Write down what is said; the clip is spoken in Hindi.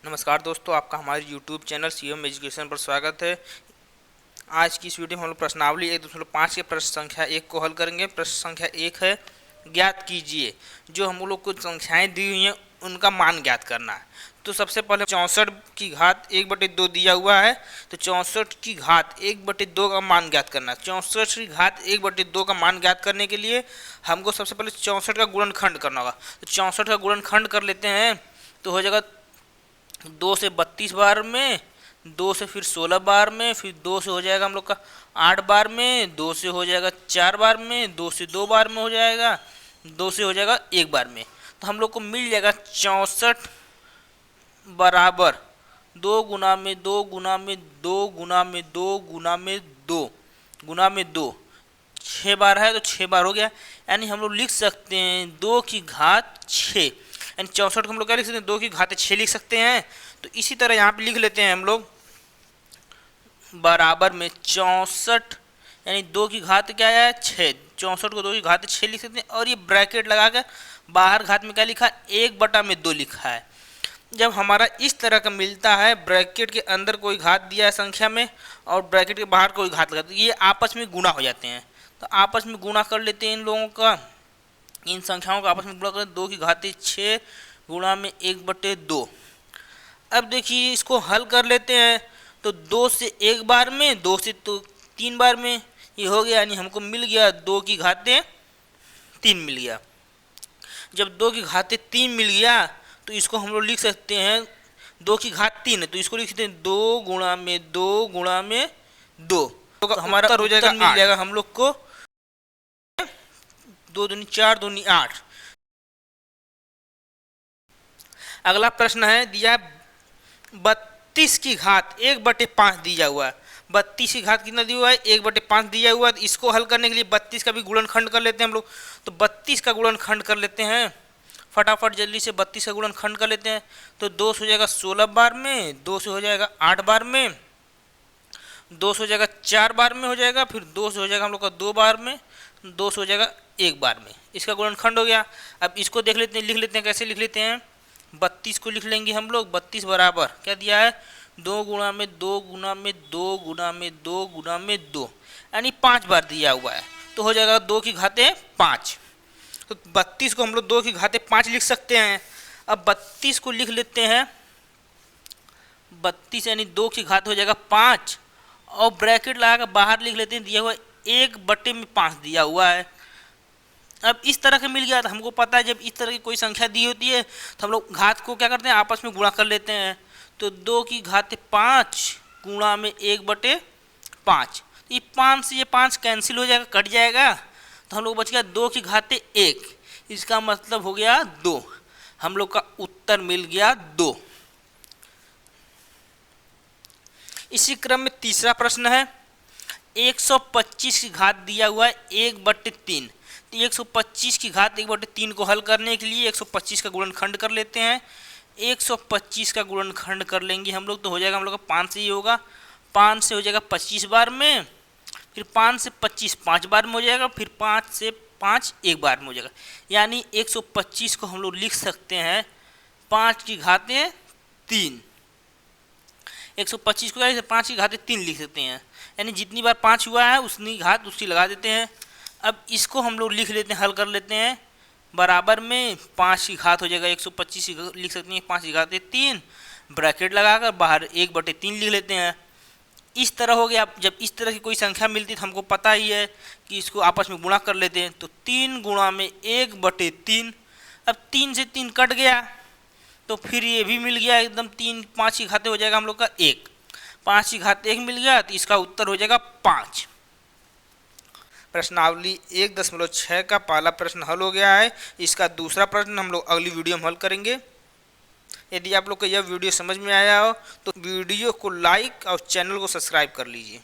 नमस्कार दोस्तों, आपका हमारे YouTube चैनल सीएम एजुकेशन पर स्वागत है। आज की इस वीडियो में हम लोग प्रश्नावली 1.5 के प्रश्न संख्या 1 को हल करेंगे। प्रश्न संख्या 1 है, ज्ञात कीजिए। जो हम लोग कुछ संख्याएं दी हुई हैं उनका मान ज्ञात करना है। तो सबसे पहले 64 की घात 1/2 दिया हुआ है, तो 64 की घात 1/2 का मान ज्ञात करना है। 64 की घात 1/2 का मान ज्ञात करने के लिए हमको सबसे पहले 64 का गुणनखंड करना होगा। तो 64 का गुणनखंड कर लेते हैं, तो हो जाएगा 2 से 32 बार में, 2 से फिर 16 बार में, फिर 2 से हो जाएगा हम लोग का 8 बार में, 2 से हो जाएगा 4 बार में, 2 से 2 बार में हो जाएगा, 2 से हो जाएगा 1 बार में। तो हम लोग को मिल जाएगा 64 बराबर 2 गुना में 2 गुना में 2 गुना में 2 गुना में 2 गुना में 2, 6 बार है तो 6 बार हो गया। यानी हम लोग लिख सकते हैं 2 की घात 6, यानी 64 को हम लोग क्या लिख सकते हैं, 2 की घात 6 लिख सकते हैं। तो इसी तरह यहाँ पे लिख लेते हैं हम लोग बराबर में 64, यानी 2 की घात क्या है 6, 64 को 2 की घात 6 लिख सकते हैं। और ये ब्रैकेट लगाकर बाहर घात में क्या लिखा है, 1/2 लिखा है। जब हमारा इस तरह का मिलता है, ब्रैकेट के अंदर कोई घात दिया है संख्या में और ब्रैकेट के बाहर कोई घात लगा, तो ये आपस में गुणा हो जाते हैं। तो आपस में गुणा कर लेते हैं इन लोगों का, इन संख्याओं का आपस में गुणा करें। 2 की घात 6 गुणा में 1/2। अब देखिए इसको हल कर लेते हैं, तो 2 से 1 बार में, 2 से तो 3 बार में ये हो गया, यानी हमको मिल गया 2 की घात 3 मिल गया। जब 2 की घात 3 मिल गया तो इसको हम लोग लिख सकते हैं, 2 की घात 3 है तो इसको लिख सकते हैं 2 गुणा में 2 गुणा में 2। तो हमारा उत्तर हो जाएगा, मिल जाएगा हम लोग को 2 दूनी 4 दूनी 8। अगला प्रश्न है, दिया 32 की घात 1/5 दिया हुआ है। 32 की घात कितना दिया हुआ है, 1/5 दिया हुआ है। तो इसको हल करने के लिए 32 का भी गुणनखंड कर लेते हैं हम लोग। तो 32 का गुणनखंड कर लेते हैं फटाफट, जल्दी से 32 का गुणनखंड कर लेते हैं। तो 2 से हो जाएगा 16 बार में, 2 से हो जाएगा 8 बार में, 2 से हो जाएगा 4 बार में हो जाएगा, फिर 2 से हो जाएगा हम लोग का 2 बार में, 2 से हो जाएगा 1 बार में। इसका गुणनखंड हो गया। अब इसको देख लेते हैं, लिख लेते हैं। कैसे लिख लेते हैं, 32 को लिख लेंगे हम लोग। 32 बराबर क्या दिया है, 2 गुणा में 2 गुणा में 2 गुणा में 2 गुणा में 2, यानी 5 बार दिया हुआ है। तो हो जाएगा 2 की घातें 5। तो 32 को हम लोग 2 की घातें 5 लिख सकते हैं। अब 32 को लिख लेते हैं, 32 यानी 2 की घात हो जाएगा 5, और ब्रैकेट लगाकर बाहर लिख लेते हैं, दिया हुआ 1/5 दिया हुआ है। अब इस तरह का मिल गया। तो हमको पता है जब इस तरह की कोई संख्या दी होती है तो हम लोग घात को क्या करते हैं, आपस में गुणा कर लेते हैं। तो 2 की घात 5 गुणा में 1/5, ये 5 से ये 5 कैंसिल हो जाएगा, कट जाएगा। तो हम लोग बच गया 2 की घात 1, इसका मतलब हो गया 2। हम लोग का उत्तर मिल गया 2। इसी क्रम में तीसरा प्रश्न है, 125 की घात दिया हुआ है 1/3। तो 125 की घात 1/3 को हल करने के लिए 125 का गुणनखंड कर लेते हैं। 125 का गुणनखंड कर लेंगे हम लोग, तो हो जाएगा हम लोग का 5 से ही होगा। 5 से हो जाएगा 25 बार में, फिर 5 से 25 5 बार में हो जाएगा, फिर 5 से 5 1 बार में हो जाएगा। यानी 125 को हम लोग लिख सकते हैं 5 की घातें 3। 125 को क्या 5 की घातें 3 लिख सकते हैं, यानी जितनी बार 5 हुआ है उतनी घात उसकी लगा देते हैं। अब इसको हम लोग लिख लेते हैं, हल कर लेते हैं। बराबर में 5 की घात हो जाएगा 125 लिख सकते हैं 5 की घातें 3, ब्रैकेट लगाकर बाहर 1/3 लिख लेते हैं। इस तरह हो गया। जब इस तरह की कोई संख्या मिलती है तो हमको पता ही है कि इसको आपस में गुणा कर लेते हैं। तो 3 गुणा में 1/3। अब 3 से 3 कट गया, तो फिर ये भी मिल गया एकदम 3, 5 की घातें हो जाएगा हम लोग का 1, 5 की घात 1 मिल गया। तो इसका उत्तर हो जाएगा 5। प्रश्नावली 1.6 का पहला प्रश्न हल हो गया है। इसका दूसरा प्रश्न हम लोग अगली वीडियो में हल करेंगे। यदि आप लोग को यह वीडियो समझ में आया हो तो वीडियो को लाइक और चैनल को सब्सक्राइब कर लीजिए।